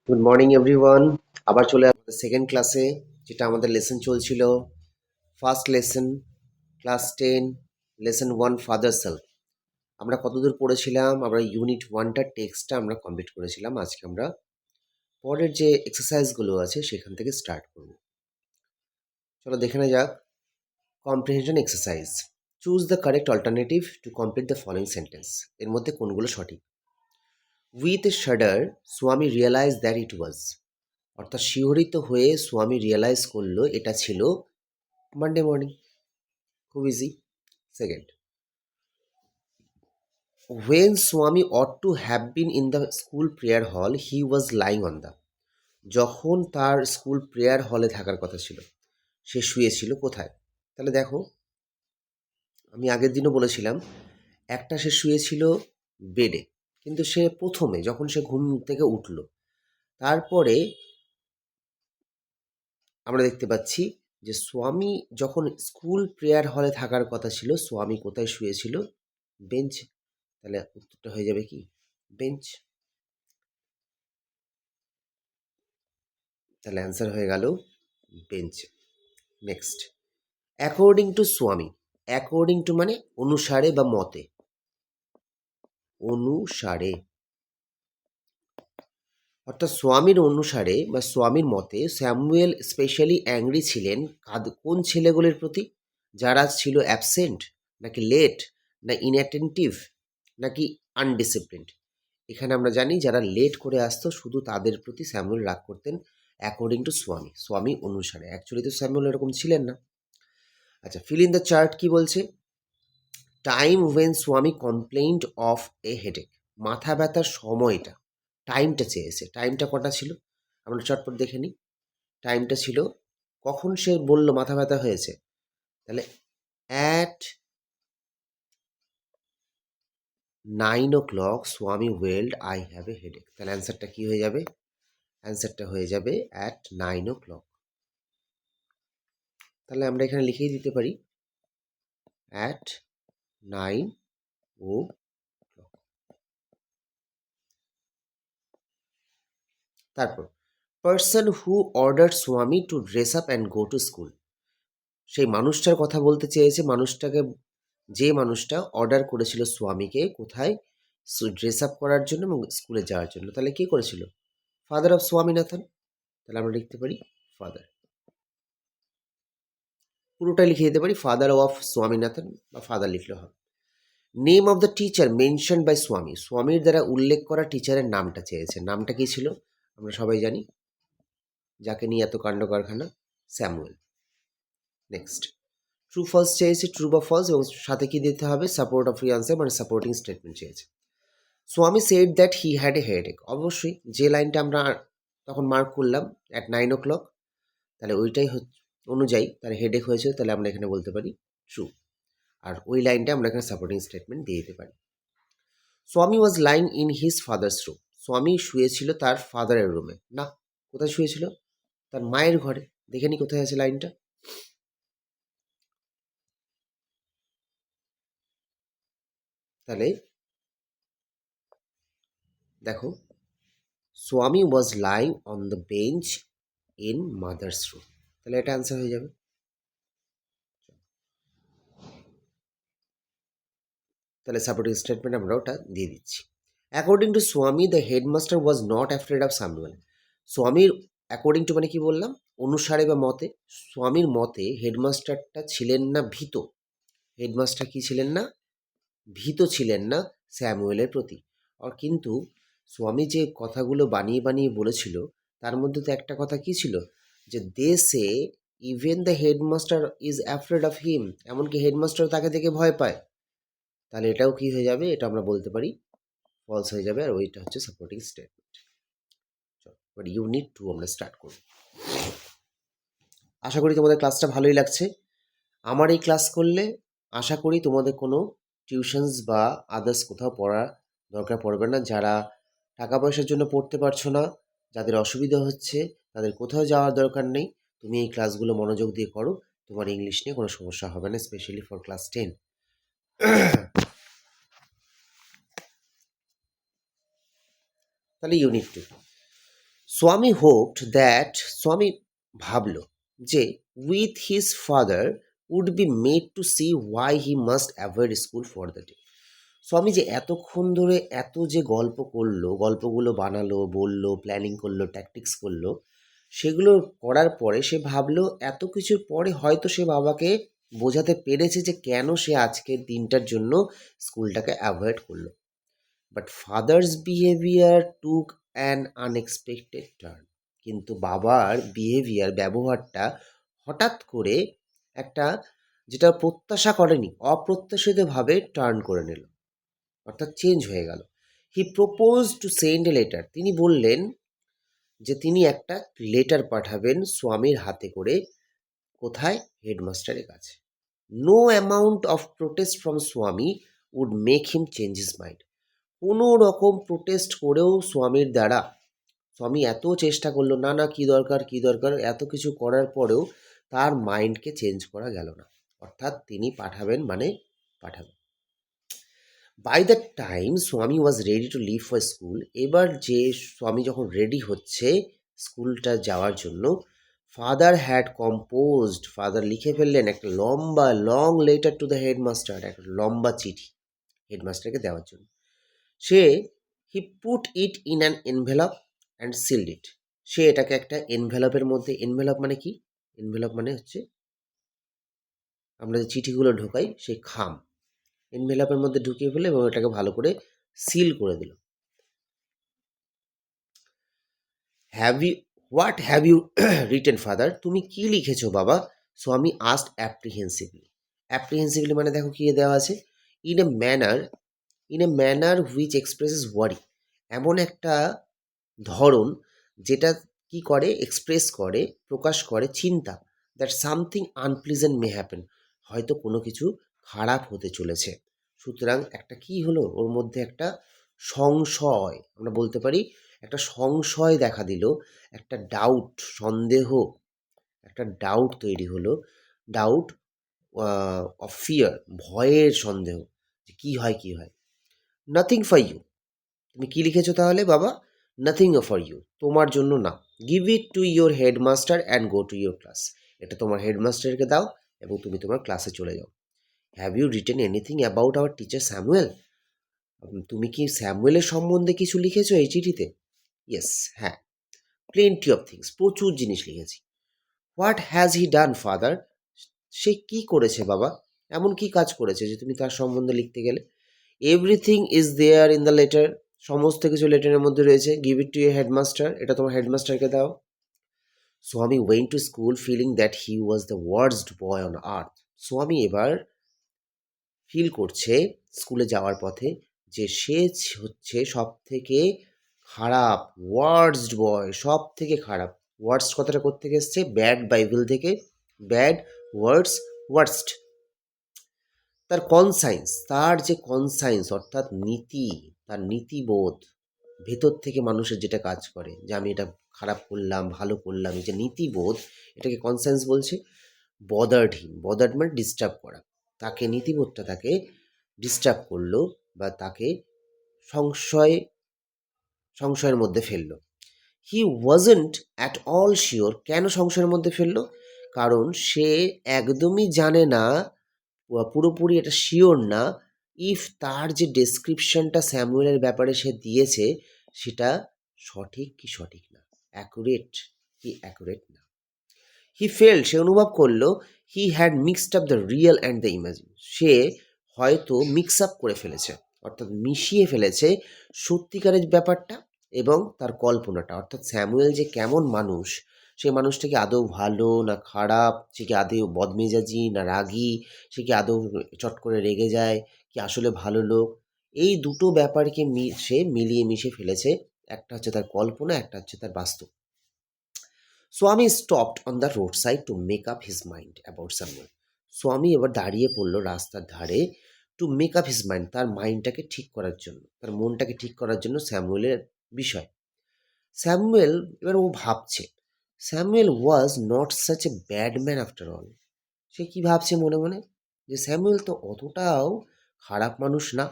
Good morning everyone. আবার চলে আসবে সেকেন্ড ক্লাসে, যেটা আমাদের লেসন চলছিল। First lesson, class 10, lesson 1, father self. আমরা কতদূর পড়েছিলাম? আমরা ইউনিট 1টার টেক্সটটা আমরা কমপ্লিট করেছিলাম। আজকে আমরা পরের যে এক্সারসাইজগুলো আছে সেখান থেকে স্টার্ট করব। চলো দেখে নেওয়া যাক। Comprehension exercise. Choose the correct alternative to complete the following sentence. এর মধ্যে কোনগুলো সঠিক? উইথ এ শাডার স্বামী রিয়েলাইজ দ্যাট ইট ওয়াজ। অর্থাৎ শিহরিত হয়ে স্বামী রিয়েলাইজ করলো এটা ছিল মানডে মর্নিং। খুব easy. Second, when Swami ought to have been in the school prayer hall he was lying on the. যখন তার স্কুল প্রেয়ার হলে থাকার কথা ছিল, সে শুয়েছিল কোথায়? তাহলে দেখো, আমি আগের দিনও বলেছিলাম, একটা সে শুয়েছিল বেডে, কিন্তু সে প্রথমে যখন সে ঘুম থেকে উঠল, তারপরে আমরা দেখতে পাচ্ছি যে স্বামী যখন স্কুল প্রেয়ার হলে থাকার কথা ছিল, স্বামী কোথায় শুয়েছিল? বেঞ্চ। তাহলে উত্তরটা হয়ে যাবে কি? বেঞ্চ। তাহলে অ্যান্সার হয়ে গেল বেঞ্চ। নেক্সট, অ্যাকর্ডিং টু স্বামী। অ্যাকর্ডিং টু মানে অনুসারে বা মতে। অনুসারে অর্থাৎ স্বামীর অনুসারে বা স্বামীর মতে স্যামুয়েল স্পেশালি অ্যাংরি ছিলেন কোন ছেলেগুলির প্রতি? যারা ছিল অ্যাবসেন্ট, নাকি লেট, না ইনঅ্যাটেন্টিভ, নাকি আনডিসিপ্লিনড। এখানে আমরা জানি যারা লেট করে আসতো শুধু তাদের প্রতি স্যামুয়েল রাগ করতেন, অ্যাকর্ডিং টু স্বামী, স্বামী অনুসারে। অ্যাকচুয়ালি তো স্যামুয়েল এরকম ছিলেন না। আচ্ছা, ফিল ইন দ্য চার্ট কি বলছে? টাইম ওয়েন স্বামী কমপ্লেইন্ট অফ এ হেডেক। মাথা ব্যথার সময়টা, টাইমটা চেয়েছে। টাইমটা কটা ছিল? আমরা চটপট দেখে নিই। টাইমটা ছিল কখন সে বলল মাথা ব্যথা হয়েছে। তাহলে at 9 o'clock Swami wailed I have a headache. তাহলে অ্যান্সারটা কি হয়ে যাবে? অ্যান্সারটা হয়ে যাবে অ্যাট 9 o'clock। তাহলে আমরা এখানে লিখেই দিতে পারি অ্যাট 9 o'clock। তারপর, পার্সন হু অর্ডার স্বামী two dress up and go to school. সেই মানুষটার কথা বলতে চেয়েছে, মানুষটাকে, যে মানুষটা অর্ডার করেছিল স্বামীকে কোথায়? ড্রেস আপ করার জন্য এবং স্কুলে যাওয়ার জন্য। তাহলে কে করেছিল? Father of Swaminathan. তাহলে আমরা লিখতে পারি ফাদার। পুরোটা লিখে দিতে পারি ফাদার অফ স্বামীনাথন, বা ফাদার লিখলে হবে। Name of the teacher mention by Swami. স্বামীর দ্বারা উল্লেখ করা টিচারের নামটা চেয়েছে। নামটা কি ছিল? আমরা সবাই জানি, যাকে নিয়ে এত কাণ্ড কারখানা, স্যামুয়েল। নেক্সট, ট্রু ফলস চেয়েছে, ট্রু বা ফলস, এবং সাথে কি দিতে হবে? সাপোর্ট অফ আনসার মানে সাপোর্টিং স্টেটমেন্ট চেয়েছে। স্বামী said that he had a headache. অবশ্যই যে লাইনটা আমরা তখন মার্ক করলাম অ্যাট 9 o'clock, তাহলে ওইটাই অনুযায়ী তার হেডেক হয়েছে, তাহলে আমরা এখানে বলতে পারি ট্রু। আর ওই লাইনটা আমরা এখানে সাপোর্টিং স্টেটমেন্ট দিয়ে দিতে পারি। স্বামী was lying in his father's room. স্বামী শুয়েছিল তার ফাদারের রুমে না, কোথায় শুয়েছিল? তার মায়ের ঘরে। দেখে নি কোথায় আছে লাইনটা। তাহলে দেখো, স্বামী ওয়াজ lying on the bench in mother's room. তাহলে এটা অ্যান্সার হয়ে যাবে। তাহলে সাপোর্টিং স্টেটমেন্ট আমরা ওটা দিয়ে দিচ্ছি। অ্যাকর্ডিং টু স্বামী the headmaster was not afraid of Samuel. স্বামীর অ্যাকর্ডিং টু মানে কি বললাম? অনুসারে বা মতে। স্বামীর মতে হেডমাস্টারটা ছিলেন না ভীত। হেডমাস্টার কি ছিলেন না? ভীত ছিলেন না স্যামুয়েলের প্রতি। আর কিন্তু স্বামী যে কথাগুলো বানিয়ে বানিয়ে বলেছিল, তার মধ্যে তো একটা কথা কি ছিল? যে they say even the headmaster is afraid of him. এমনকি হেডমাস্টার তাকে দেখে ভয় পায়। তাহলে এটাও কি হয়ে যাবে? এটা আমরা বলতে পারি ফলস হয়ে যাবে। আর ওইটা হচ্ছে সাপোর্টিং স্টেটমেন্ট। এবার ইউনিট 2 আমরা স্টার্ট করব। আশা করি তোমাদের ক্লাসটা ভালোই লাগছে। আমার এই ক্লাস করলে আশা করি তোমাদের কোনো টিউশনস বা আদার্স কোথাও পড়ার দরকার পড়বে না। যারা টাকা পয়সার জন্য পড়তে পারছো না, যাদের অসুবিধা হচ্ছে, তাদের কোথাও যাওয়ার দরকার নেই। তুমি এই ক্লাসগুলো মনোযোগ দিয়ে করো, তোমার ইংলিশ নিয়ে কোনো সমস্যা হবে না, স্পেশালি ফর ক্লাস 10। তাহলে ইউনিট 2, স্বামী হোপড দ্যাট স্বামী ভাবল যে with his father would be made to see why he must avoid school for the day. Swami যে এতক্ষণ ধরে এত যে গল্প করলো, গল্পগুলো বানালো, বললো, প্ল্যানিং করলো, ট্যাকটিক্স করলো, সেগুলো করার পরে সে ভাবলো এত কিছুর পরে হয়তো সে বাবাকে বোঝাতে পেরেছে যে কেন সে আজকের দিনটার জন্য স্কুলটাকে অ্যাভয়েড করলো। But father's behaviour took an unexpected turn. কিন্তু বাবার ব্যবহারটা হঠাৎ করে একটা, যেটা প্রত্যাশা করেনি, অপ্রত্যাশিতভাবে টার্ন করে নিল, অর্থাৎ চেঞ্জ হয়ে গেল। হি propose to send a letter. তিনি বললেন যে তিনি একটা লেটার পাঠাবেন স্বামীর হাতে করে। কোথায়? হেডমাস্টারের কাছে। No amount of protest from Swami would make him change his mind. কোনো রকম প্রোটেস্ট করেও স্বামীর দ্বারা, স্বামী এত চেষ্টা করলো, না না কী দরকার কী দরকার, এত কিছু করার পরেও তার মাইন্ডকে চেঞ্জ করা গেল না। অর্থাৎ তিনি পাঠাবেন মানে পাঠাবেন। By the time Swami was ready to leave for school. এবার যে স্বামী যখন রেডি হচ্ছে স্কুলটা যাওয়ার জন্য, ফাদার হ্যাড কম্পোজড, ফাদার লিখে ফেললেন একটা লম্বা long letter to the headmaster, একটা লম্বা চিঠি হেডমাস্টারকে দেওয়ার জন্য। সে he put it in an envelope and sealed it. সে এটাকে একটা এনভেলপের মধ্যে, এনভেলপ মানে কি? এনভেলপ মানে হচ্ছে আমরা যে চিঠিগুলো ঢোকাই সেই খাম, এনভেলপের মধ্যে ঢুকিয়ে ফেলে এবং এটাকে ভালো করে সিল করে দিল। Have you, what have you written father? তুমি কি লিখেছো বাবা? স্বামী আস্ট অ্যাপ্রিহেন্সিভলি। অ্যাপ্রিহেন্সিভলি মানে দেখো কি দেওয়া আছে, in a manner, in a manner which expresses worry. এমন একটা ধরন যেটা কি করে, এক্সপ্রেস করে, প্রকাশ করে চিন্তা, that something unpleasant may happen, হয়তো কোনো কিছু খারাপ হতে চলেছে। সুতরাং একটা কি হলো, ওর মধ্যে একটা সংশয়, আমরা বলতে পারি একটা সংশয় দেখা দিল, একটা ডাউট, সন্দেহ, একটা ডাউট তৈরি হলো। ডাউট অফ ফিয়ার, ভয়ের সন্দেহ, যে কী হয় কী হয়। Nothing for you. তুমি কি লিখেছো তাহলে বাবা? নাথিং ফর ইউ, তোমার জন্য না। Give it to your headmaster and go to your class. এটা তোমার হেডমাস্টারকে দাও এবং তুমি তোমার ক্লাসে চলে যাও। Have you written anything about our teacher Samuel? তুমি কি স্যামুয়েলের সম্বন্ধে কিছু লিখেছো এই চিঠিতে? ইয়েস, হ্যাঁ, প্লেন্টি অফ থিংস, প্রচুর জিনিস লিখেছি। What has he done father? সে কি করেছে বাবা? এমন কি কাজ করেছে যে তুমি তার সম্বন্ধে লিখতে গেলে? Everything is there in the letter. সমস্ত কিছু লেটারের মধ্যে রয়েছে। Give it to your headmaster, এটা তোমার হেডমাস্টারকে দাও। Swami went to school feeling that he was the worst boy on earth. Swami এবার ফিল করছে স্কুলে যাওয়ার পথে যে সে হচ্ছে সব থেকে খারাপ, ওয়ার্স্ট বয়, সব থেকে খারাপ। ওয়ার্স্ট কথাটা কোত্থেকে এসছে? ব্যাড বাইবেল থেকে। ব্যাড, ওয়ার্ডস, ওয়ার্স্ট। তার কনসাইন্স, তার যে কনসাইন্স অর্থাৎ নীতি, তার নীতিবোধ, ভেতর থেকে মানুষের যেটা কাজ করে যে আমি এটা খারাপ করলাম, ভালো করলাম, এই যে নীতিবোধ, এটাকে কনসাইন্স বলছে। বদার্ড হিম, বদার্ড মানে ডিস্টার্ব করা, তাকে নীতিবোধটা তাকে ডিস্টার্ব করলো বা তাকে সংশয়, সংশয়ের মধ্যে ফেললো। He wasn't at all sure. কেন সংশয়ের মধ্যে ফেললো? কারণ সে একদমই জানে না, পুরোপুরি এটা শিওর না, ইফ তার যে ডেসক্রিপশনটা স্যামুয়েলের ব্যাপারে সে দিয়েছে সেটা সঠিক কি সঠিক না, অ্যাকুরেট কি অ্যাকুরেট না। হি ফেল্ড, সে অনুভব করলো, he had mixed up the real and the imagine. সে হয়তো মিক্স আপ করে ফেলেছে, অর্থাৎ মিশিয়ে ফেলেছে সত্যিকারের ব্যাপারটা এবং তার কল্পনাটা। অর্থাৎ স্যামুয়েল যে কেমন মানুষ, সেই মানুষটা কি আদৌ ভালো না খারাপ, সে কি আদৌ বদমেজাজি না রাগী, সে কি আদৌ চট করে রেগে যায়, কি আসলে ভালো লোক, এই দুটো ব্যাপারকে সে মিলিয়ে মিশে ফেলেছে। একটা হচ্ছে তার কল্পনা, একটা হচ্ছে তার বাস্তব। স্বামী stopped on the road side to make up his mind about someone. স্বামী এবার দাঁড়িয়ে পড়লো রাস্তার ধারে, to make up his mind, তার মাইন্ডটাকে ঠিক করার জন্য, তার মনটাকে ঠিক করার জন্য স্যামুয়েলের বিষয়। স্যামুয়েল, এবার ও ভাবছে, Samuel was not such a bad man after all. সে কি ভাবছে মনে মনে? যে স্যামুয়েল তো অতটাও খারাপ মানুষ না।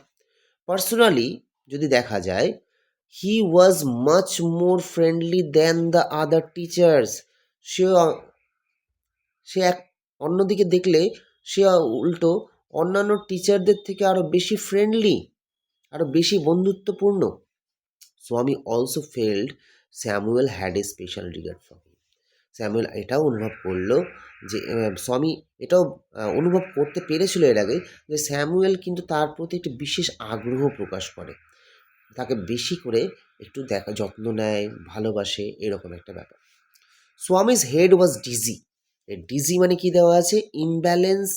পার্সোনালি যদি দেখা যায়, he was much more friendly than the other teachers. সে সে এক অন্যদিকে দেখলে সে উল্টো অন্যান্য টিচারদের থেকে আরও বেশি ফ্রেন্ডলি, আরও বেশি বন্ধুত্বপূর্ণ। Swami also felt Samuel had a special regard for him. Samuel এটাও অনুভব করলো যে স্বামী এটাও অনুভব করতে পেরেছিল এর আগে যে স্যামুয়েল কিন্তু তার প্রতি একটি বিশেষ আগ্রহ প্রকাশ করে, তাকে বেশি করে একটু যত্ন নেয়, ভালোবাসে, এরকম একটা ব্যাপার। Swami's head was dizzy. Dizzy মানে কি দেওয়া আছে? Imbalance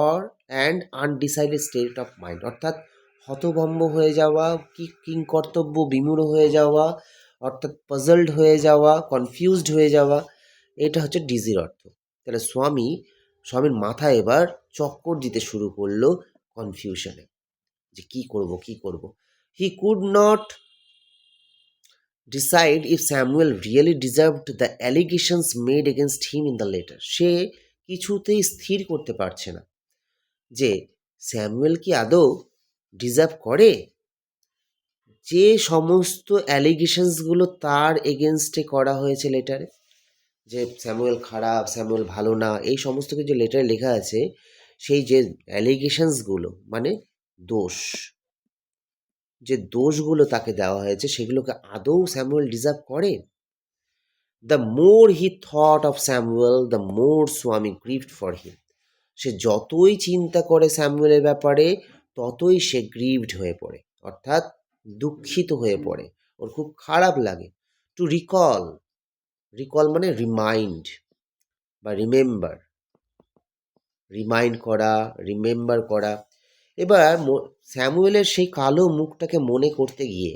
or and undecided state of mind, অর্থাৎ হতভম্ব হয়ে যাওয়া, কি কিংকর্তব্য বিমূঢ় হয়ে যাওয়া, অর্থাৎ পাজলড হয়ে যাওয়া, কনফিউজড হয়ে যাওয়া, এটা হচ্ছে ডিজির অর্থ। তাহলে স্বামীর মাথায় এবার চক্কর দিতে শুরু করলো কনফিউশনে, যে কি করব। He could not decide if Samuel really deserved the allegations made against him in the letter. সে কিছুতেই স্থির করতে পারছে না যে স্যামুয়েল কি আদৌ ডিজার্ভ করে যে সমস্ত অ্যালিগেশনসগুলো তার এগেনস্টে করা হয়েছে লেটারে, যে স্যামুয়েল খারাপ, স্যামুয়েল ভালো না, এই সমস্ত কিছু লেটারে লেখা আছে। সেই যে অ্যালিগেশনসগুলো মানে দোষ, যে দোষগুলো তাকে দেওয়া হয়েছে সেগুলোকে আদৌ স্যামুয়েল ডিজার্ভ করে? The more he thought of Samuel the more স্বামী গ্রিভড ফর হিম। সে যতই চিন্তা করে স্যামুয়েলের ব্যাপারে ততই সে গ্রিভড হয়ে পড়ে, অর্থাৎ দুঃখিত হয়ে পড়ে, ওর খুব খারাপ লাগে। টু রিকল মানে রিমাইন্ড বা রিমাইন্ড করা, রিমেম্বার করা। এবার স্যামুয়েলের সেই কালো মুখটাকে মনে করতে গিয়ে,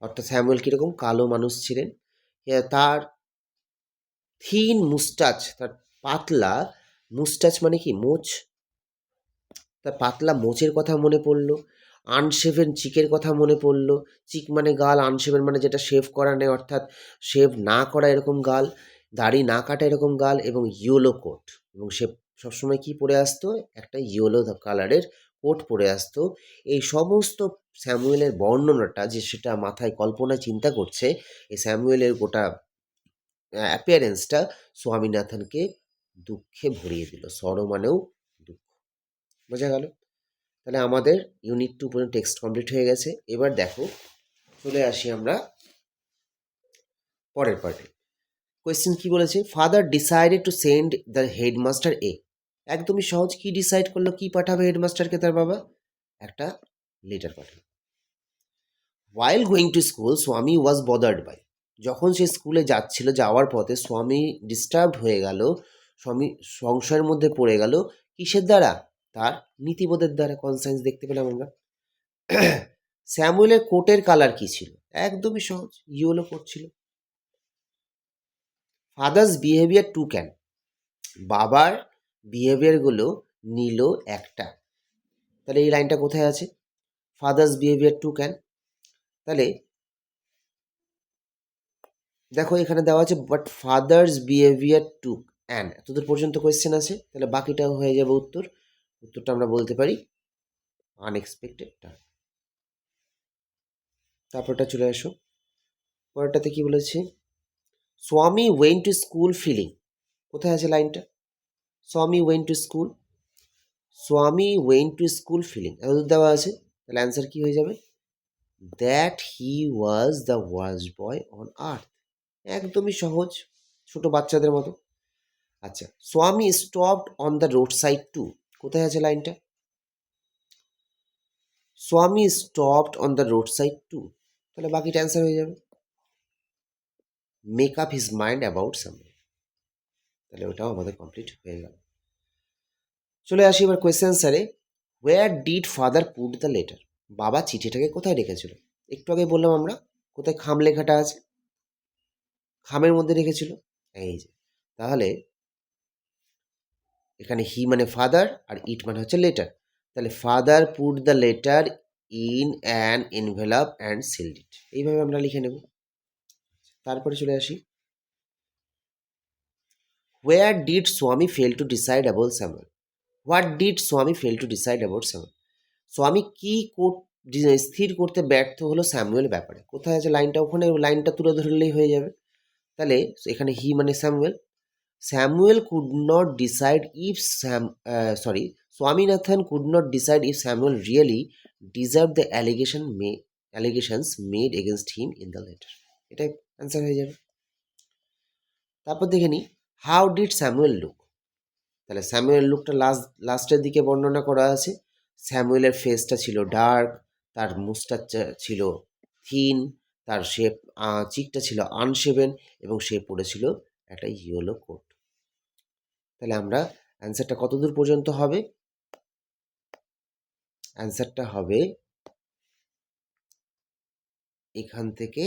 অর্থাৎ স্যামুয়েল কীরকম কালো মানুষ ছিলেন, তার থিন মুস্টাচ, তার পাতলা মুস্টাচ মানে কি মোচ, তার পাতলা মোচের কথা মনে পড়লো। আনশেভেন চিকের কথা মনে পড়লো। চিক মানে গাল, আনশেভেন মানে যেটা শেভ করা নেই, অর্থাৎ শেভ না করা এরকম গাল, দাড়ি না কাটা এরকম গাল, এবং ইয়েলো কোট, এবং সে সবসময় কি পরে আসতো? একটা ইয়েলো কালারের কোট পরে আসতো। এই সমস্ত স্যামুয়েলের বর্ণনাটা যে সেটা মাথায় কল্পনায় চিন্তা করছে, এই স্যামুয়েলের গোটা অ্যাপিয়ারেন্সটা স্বামীনাথনকে দুঃখে ভরিয়ে দিল। সরো মানেও দুঃখ। বোঝা গেল? তাহলে আমাদের ইউনিট 2 পর্যন্ত টেক্সট কমপ্লিট হয়ে গেছে। এবার দেখো, চলে আসি আমরা পরের পার্টে। কোয়েশ্চেন কি বলেছে? Father decided to send the headmaster a. একদমই সহজ। কি ডিসাইড করলো? কি পাঠাবে হেডমাস্টারকে তার বাবা? একটা লেটার পাঠাবে। ওয়াইল গোয়িং টু স্কুল স্বামী ওয়াজ বদার্ড বাই। যখন সে স্কুলে যাচ্ছিল, যাওয়ার পথে স্বামী ডিস্টার্বড হয়ে গেল, স্বামী সংশয়ের মধ্যে পড়ে গেল। কিসের দ্বারা? তার নীতিবোধের দ্বারা। কনসায়েন্স দেখতে পেলাম আমরা। স্যামুয়েলের কোটের কালার কি ছিল? একদমই সহজ, ইয়েলো কোট ছিল। Father's behaviour to can. বাবার বিহেভিয়ারগুলো নিল একটা। তাহলে এই লাইনটা কোথায় আছে? Father's behaviour to can. তাহলে দেখো এখানে দেওয়া আছে but father's behaviour to and, তোদের পর্যন্ত কোয়েশ্চেন আছে। তাহলে বাকিটা হয়ে যাবে উত্তর। উত্তরটা আমরা বলতে পারি আনএক্সপেক্টেড টার্ন। তারপরটা চলে আসো, পরেরটাতে কি বলেছে? স্বামী ওয়েন্ট টু স্কুল ফিলিং। কোথায় আছে লাইনটা? Swami went to school, Swami went to school feeling এত দেওয়া আছে। তাহলে অ্যান্সার কি হয়ে যাবে? That he was the worst boy on earth. একদমই সহজ, ছোট বাচ্চাদের মতো। আচ্ছা, Swami stopped on the road side to. কোথায় আছে লাইনটা? Swami stopped on the road side to. তাহলে বাকিটা অ্যান্সার হয়ে যাবে make up his mind about something. তাহলে ওটাও আমাদের কমপ্লিট হয়ে গেল। চলে আসি এবার কোয়েশ্চেন অ্যান্সারে। Where did father put the letter? বাবা চিঠিটাকে কোথায় রেখেছিল? একটু আগে বললাম আমরা, কোথায় খাম লেখাটা আছে, খামের মধ্যে রেখেছিল, এই যে। তাহলে এখানে হি মানে ফাদার আর ইট মানে হচ্ছে লেটার। তাহলে father put the letter in an envelope and sealed it. এইভাবে আমরা লিখে নেব। তারপরে চলে আসি, where did Swami fail to decide about Samuel? What did Swami fail to decide about Samuel? Swami কি স্থির করতে ব্যর্থ হলো স্যামুয়েল ব্যাপারে। কোথায় আছে লাইনটা? ওখানে লাইনটা তুলে ধরলেই হয়ে যাবে। তাহলে এখানে হি মানে Samuel. Samuel could not decide if Swaminathan could not decide if Samuel really deserve the allegations made against him in the letter. এটাই অ্যান্সার হয়ে যাবে। তারপর দেখে নিই, হাউ ডিড স্যামুয়েল লুক। তাহলে স্যামুয়েল লুকটা লাস্টের দিকে বর্ণনা করা আছে। স্যামুয়েলের ফেসটা ছিল ডার্ক, তার মুস্টাচটা ছিল থিন, তার শেপ চিকটা ছিল আনশেভেন এবং সে পড়েছিল একটা ইয়েলো কোট। তাহলে আমরা অ্যান্সারটা কত দূর পর্যন্ত হবে? অ্যান্সারটা হবে এখান থেকে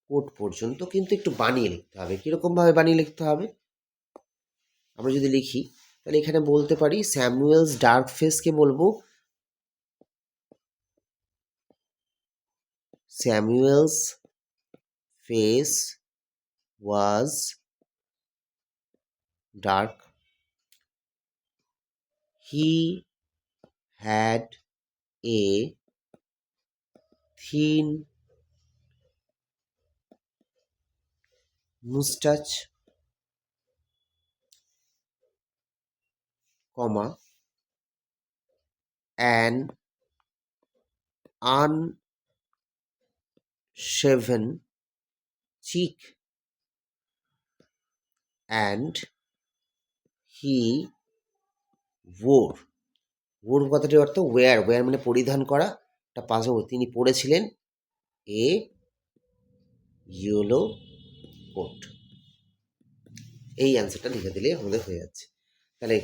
কোট পর্যন্ত, কিন্তু একটু বানিয়ে লিখতে হবে। কীরকমভাবে বানিয়ে লিখতে হবে? আমরা যদি লিখি তাহলে এখানে বলতে পারি স্যামুয়েলস ডার্ক ফেসকে বলবো Samuel's face was dark. He had a thin mustache, comma, an unshaven cheek, and he wore কথাটির অর্থ ওয়্যার মানে পরিধান করা, একটা পাশে তিনি পরেছিলেন এ ইয়েলো কোট। এই অ্যান্সারটা লিখে দিলে আমাদের হয়ে যাচ্ছে। তাহলে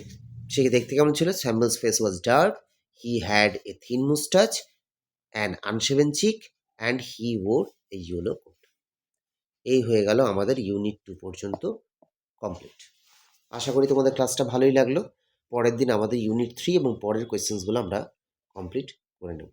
সে দেখতে কেমন ছিল? Samuel's face was dark, he had a thin moustache, an unshaven cheek, and he wore a yellow coat. এই হয়ে গেল আমাদের ইউনিট 2 পর্যন্ত কমপ্লিট। আশা করি তোমাদের ক্লাসটা ভালোই লাগলো। পরের দিন আমাদের ইউনিট 3 এবং পরের কোয়েশ্চেন্সগুলো আমরা কমপ্লিট করে নেব।